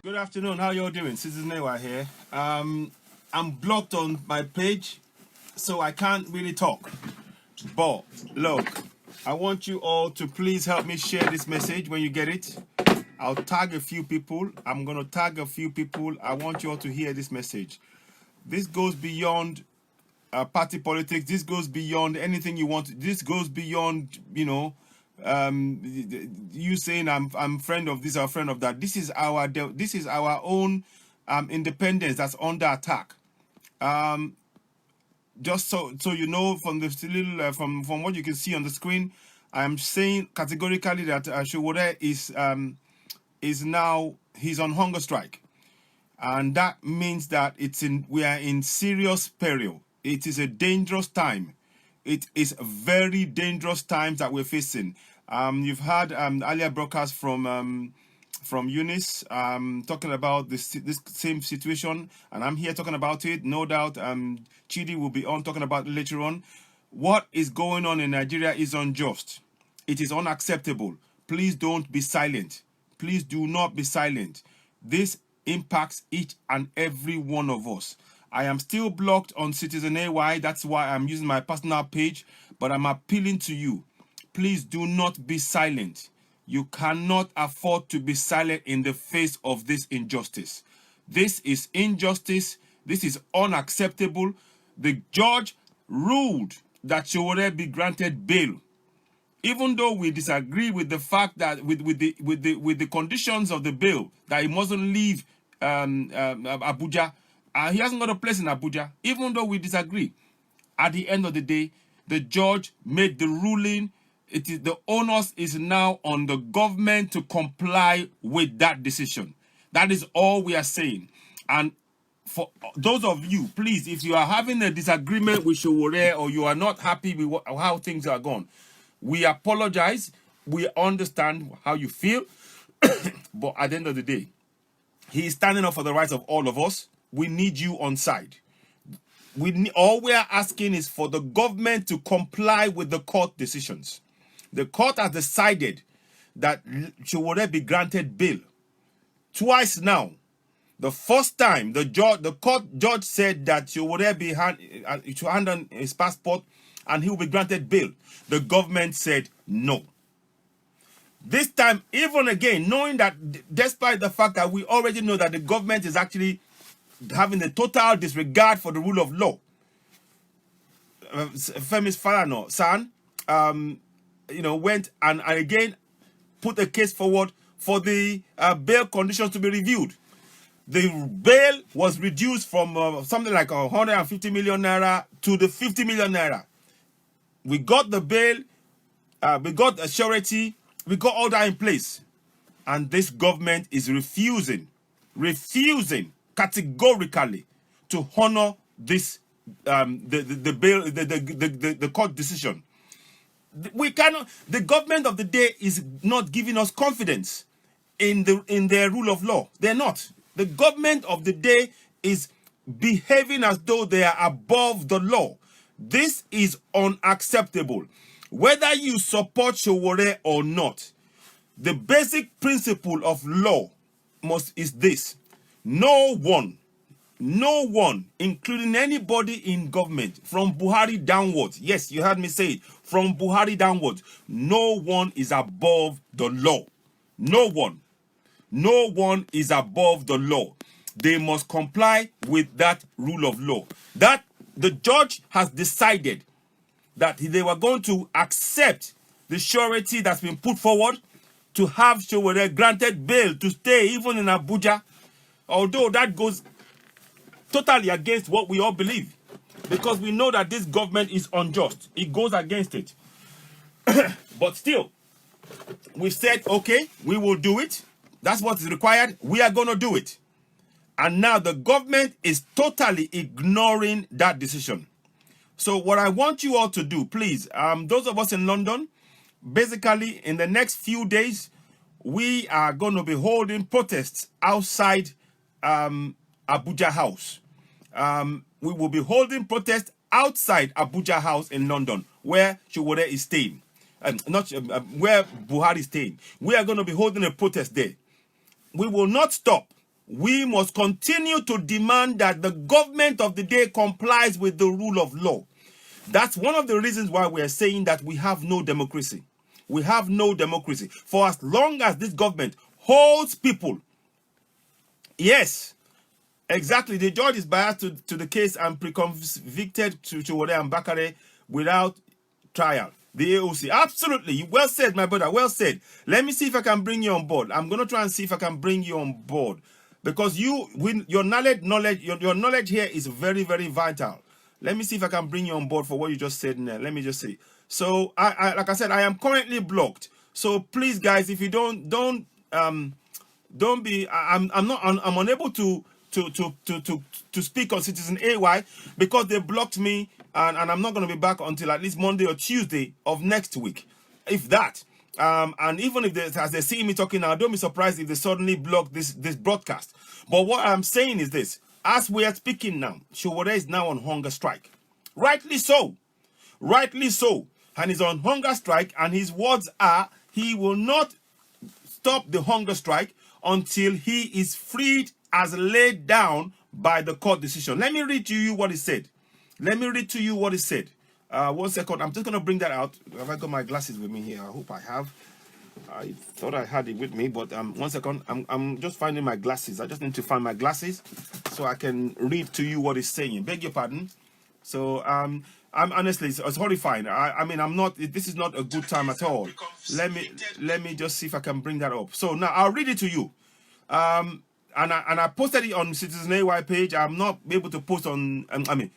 Good afternoon. How you all doing? Citizen Newa here. I'm blocked on my page, so I can't really talk. But look, I want you all to please help me share this message when you get it. I'll tag a few people. I'm going to tag a few people. I want you all to hear this message. This goes beyond party politics. This goes beyond anything you want. This goes beyond, you saying I'm friend of this or friend of that. This is our own independence that's under attack. Just so you know, from the little from what you can see on the screen, I am saying categorically that Sowore is now, he's on hunger strike, and that means that we are in serious peril. It is a dangerous time. It is very dangerous times that we're facing. You've had earlier broadcast from Eunice talking about this same situation, and I'm here talking about it. No doubt Chidi will be on talking about it later on. What is going on in Nigeria is unjust. It is unacceptable. Please don't be silent. Please do not be silent. This impacts each and every one of us. I am still blocked on Citizen AY. That's why I'm using my personal page, but I'm appealing to you. Please do not be silent. You cannot afford to be silent in the face of this injustice. This is injustice. This is unacceptable. The judge ruled that Sowore be granted bail, even though we disagree with the fact that with the conditions of the bail, that he mustn't leave Abuja. He hasn't got a place in Abuja. Even though we disagree, at the end of the day, the judge made the ruling. It is the onus is now on the government to comply with that decision. That is all we are saying. And for those of you, please, if you are having a disagreement with Sowore or you are not happy with how things are going, we apologize. We understand how you feel. But at the end of the day, he is standing up for the rights of all of us. We need you on side. All we are asking is for the government to comply with the court decisions. The court has decided that Sowore be granted bail twice now. The first time, the court judge said that Sowore should hand on his passport and he will be granted bail. The government said no. This time, even again, knowing that despite the fact that we already know that the government is actually having a total disregard for the rule of law, Femi's Falano, son, went and again put a case forward for the bail conditions to be reviewed. The bail was reduced from something like 150 million naira to the 50 million naira. We got the bail, we got a surety, we got all that in place. And this government is refusing categorically to honor this the bail, the court decision. We cannot. The government of the day is not giving us confidence in their rule of law. They're not. The government of the day is behaving as though they are above the law. This is unacceptable. Whether you support Sowore or not, the basic principle of law is this: no one, including anybody in government, from Buhari downwards, yes, you heard me say it, from Buhari downwards, no one is above the law. No one is above the law. They must comply with that rule of law. That the judge has decided that they were going to accept the surety that's been put forward to have Sowore granted bail to stay even in Abuja, although that goes totally against what we all believe, because we know that this government is unjust. It goes against it. But still, we've said, okay, we will do it. That's what is required. We are going to do it. And now the government is totally ignoring that decision. So what I want you all to do, please, those of us in London, basically in the next few days, we are going to be holding protests outside Abuja House. We will be holding protests outside Abuja House in London, where Sowore is staying, not where Buhari is staying. We are going to be holding a protest there. We will not stop. We must continue to demand that the government of the day complies with the rule of law. That's one of the reasons why we are saying that we have no democracy. We have no democracy. For as long as this government holds people, yes, exactly, the judge is biased to the case and pre-convicted to Sowore and Bakare without trial. The AOC, absolutely, well said, my brother, well said. Let me see if I can bring you on board. I'm going to try and see if I can bring you on board, because your knowledge here is very, very vital. Let me see if I can bring you on board for what you just said there. Let me just see. So, like I said, I am currently blocked. So please, guys, if you don't be. I'm unable to speak on Citizen AY because they blocked me, and I'm not going to be back until at least Monday or Tuesday of next week, if that. And even if as they see me talking now, don't be surprised if they suddenly block this broadcast. But what I'm saying is this: as we are speaking now, Sowore is now on hunger strike, rightly so, and he's on hunger strike. And his words are, he will not stop the hunger strike until he is freed as laid down by the court decision. Let me read to you what he said. One second. I'm just going to bring that out. Have I got my glasses with me here? I hope I have. I thought I had it with me, but 1 second. I'm just finding my glasses. I just need to find my glasses so I can read to you what he's saying. Beg your pardon. So I'm honestly, it's horrifying. I mean, I'm not. This is not a good time at all. Let me just see if I can bring that up. So now I'll read it to you. And I posted it on Citizen AY page. I'm not able to post on.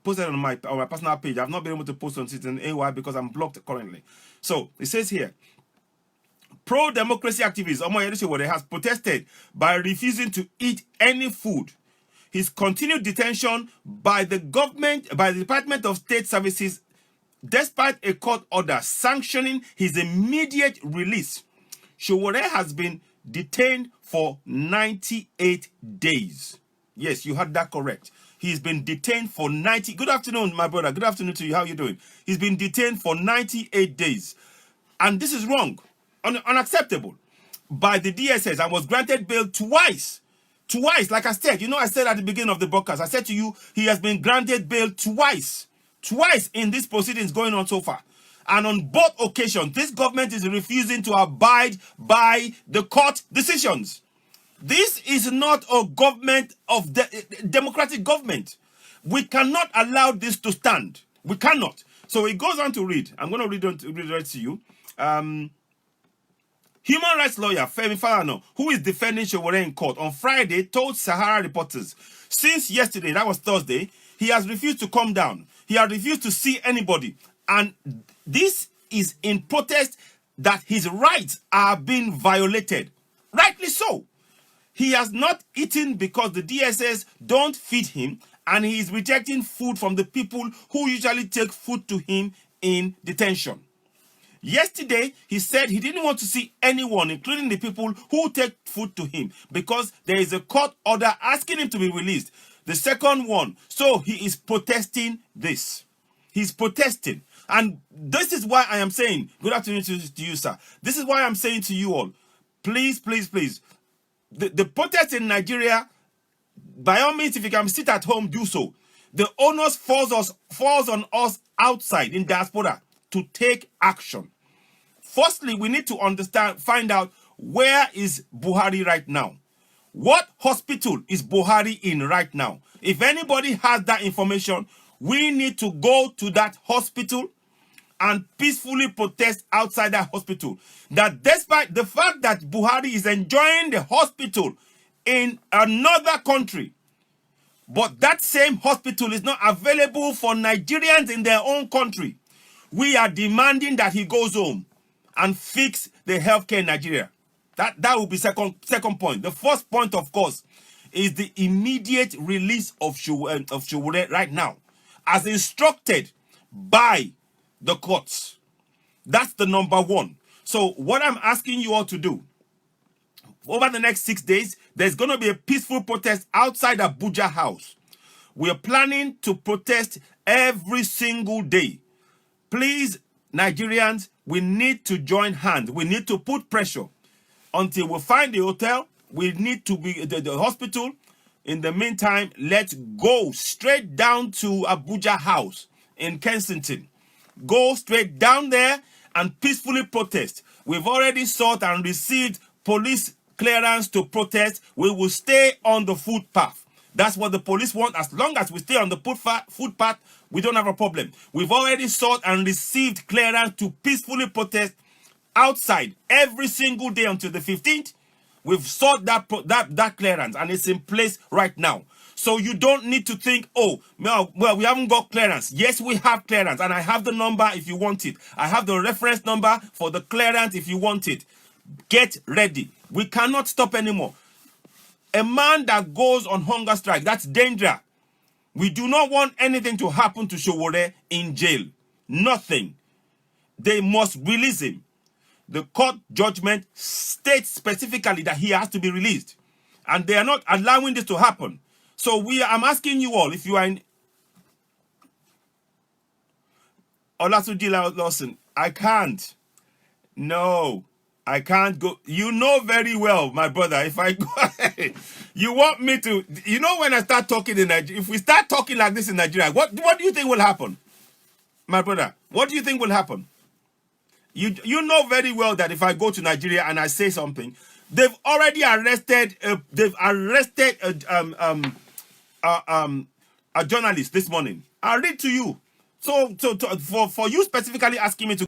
Posted on my personal page. I've not been able to post on Citizen AY because I'm blocked currently. So it says here, pro-democracy activist Omoyele Sowore has protested by refusing to eat any food. His continued detention by the Department of State Services, despite a court order sanctioning his immediate release. Sowore has been detained for 98 days. Yes, you had that correct. He's been detained for 90. Good afternoon, my brother. Good afternoon to you. How are you doing? He's been detained for 98 days. And this is wrong, unacceptable, by the DSS, and was granted bail twice. Twice, like I said, I said at the beginning of the broadcast, I said to you, he has been granted bail twice. Twice in these proceedings going on so far. And on both occasions, this government is refusing to abide by the court decisions. This is not a government of the democratic government. We cannot allow this to stand. We cannot. So it goes on to read. I'm going to read it to you. Human rights lawyer Femi Falana, who is defending Sowore in court on Friday, told Sahara reporters, since yesterday, that was Thursday, he has refused to come down. He has refused to see anybody. And this is in protest that his rights are being violated. Rightly so. He has not eaten because the DSS don't feed him, and he is rejecting food from the people who usually take food to him in detention. Yesterday, he said he didn't want to see anyone, including the people who take food to him, because there is a court order asking him to be released. The second one. So he is protesting this. He's protesting. And this is why I am saying, good afternoon to you, sir. This is why I'm saying to you all, please, please, please, the protest in Nigeria, by all means, if you can sit at home, do so. The onus falls on us outside in diaspora to take action. Firstly, we need to find out, where is Buhari right now? What hospital is Buhari in right now? If anybody has that information, we need to go to that hospital and peacefully protest outside that hospital. That despite the fact that Buhari is enjoying the hospital in another country, but that same hospital is not available for Nigerians in their own country, we are demanding that he goes home and fix the healthcare in Nigeria. That will be second point. The first point, of course, is the immediate release of Sowore right now, as instructed by the courts. That's the number one. So what I'm asking you all to do, over the next 6 days, there's going to be a peaceful protest outside Abuja House. We are planning to protest every single day. Please, Nigerians, we need to join hands. We need to put pressure until we find the hotel. We need to be the hospital. In the meantime, let's go straight down to Abuja House in Kensington. Go straight down there and peacefully protest. We've already sought and received police clearance to protest. We will stay on the footpath. That's what the police want. As long as we stay on the footpath, we don't have a problem. We've already sought and received clearance to peacefully protest outside every single day until the 15th. We've sought that clearance, and it's in place right now. So you don't need to think, oh, well, we haven't got clearance. Yes, we have clearance, and I have the number if you want it. I have the reference number for the clearance if you want it. Get ready. We cannot stop anymore. A man that goes on hunger strike, that's danger. We do not want anything to happen to Sowore in jail. Nothing. They must release him. The court judgment states specifically that he has to be released. And they are not allowing this to happen. So I'm asking you all, if you are in Olasudila Lawson, I can't. No, I can't go. You know very well, my brother, if I go, you want me to, you know, when I start talking in Nigeria, if we start talking like this in Nigeria, what do you think will happen? My brother, what do you think will happen? You know very well that if I go to Nigeria and I say something, they've already arrested a journalist this morning. I'll read to you. So for you specifically asking me to